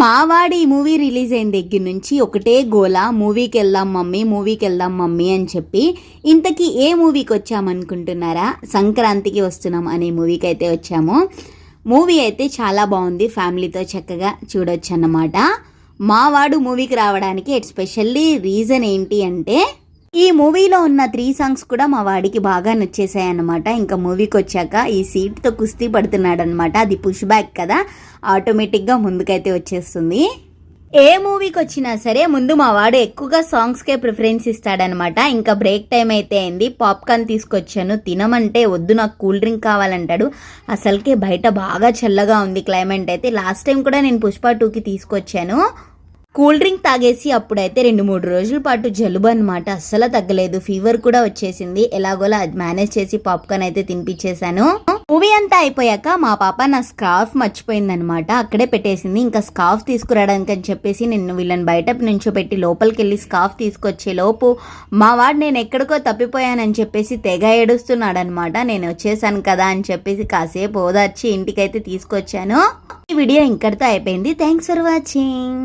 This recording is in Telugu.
మావాడి ఈ మూవీ రిలీజ్ అయిన దగ్గర నుంచి ఒకటే గోల, మూవీకి వెళ్దాం మమ్మీ అని చెప్పి. ఇంతకీ ఏ మూవీకి వచ్చామనుకుంటున్నారా? సంక్రాంతికి వస్తున్నాం అనే మూవీకి అయితే వచ్చాము. మూవీ అయితే చాలా బాగుంది, ఫ్యామిలీతో చక్కగా చూడొచ్చు అన్నమాట. మావాడు మూవీకి రావడానికి ఎస్పెషల్లీ రీజన్ ఏంటి అంటే, ఈ మూవీలో ఉన్న 3 సాంగ్స్ కూడా మా వాడికి బాగా నచ్చేసాయి అన్నమాట. ఇంకా మూవీకి వచ్చాక ఈ సీట్తో కుస్తీ పడుతున్నాడు అనమాట. అది పుష్ బ్యాక్ కదా, ఆటోమేటిక్గా ముందుకైతే వచ్చేస్తుంది. ఏ మూవీకి వచ్చినా సరే ముందు మా వాడు ఎక్కువగా సాంగ్స్కే ప్రిఫరెన్స్ ఇస్తాడనమాట. ఇంకా బ్రేక్ టైం అయితే అయింది, పాప్కార్న్ తీసుకొచ్చాను, తినమంటే వద్దు నాకు కూల్ డ్రింక్ కావాలంటాడు. అసలుకే బయట బాగా చల్లగా ఉంది క్లైమేట్ అయితే. లాస్ట్ టైం కూడా నేను పుష్ప 2కి తీసుకొచ్చాను. కూల్ డ్రింక్ తాగేసి అప్పుడైతే 2-3 రోజుల పాటు జలుబు అనమాట, అస్సలు తగ్గలేదు, ఫీవర్ కూడా వచ్చేసింది. ఎలాగోలా మేనేజ్ చేసి పాప్కార్న్ అయితే తినిపించేశాను. మూవీ అంతా అయిపోయాక మా పాప నా స్కార్ఫ్ మర్చిపోయిందనమాట, అక్కడే పెట్టేసింది. ఇంకా స్కార్ఫ్ తీసుకురావడానికి అని చెప్పేసి నేను వీళ్ళని బయట నుంచోబెట్టి లోపలికి వెళ్ళి స్కార్ఫ్ తీసుకొచ్చే లోపు మా వాడు నేను ఎక్కడికో తప్పిపోయానని చెప్పేసి తెగ ఏడుస్తున్నాడు అనమాట. నేను వచ్చేసాను కదా అని చెప్పేసి కాసేపు ఓదార్చి ఇంటికైతే తీసుకొచ్చాను. ఈ వీడియో ఇంకటితో అయిపోయింది. Thanks for watching.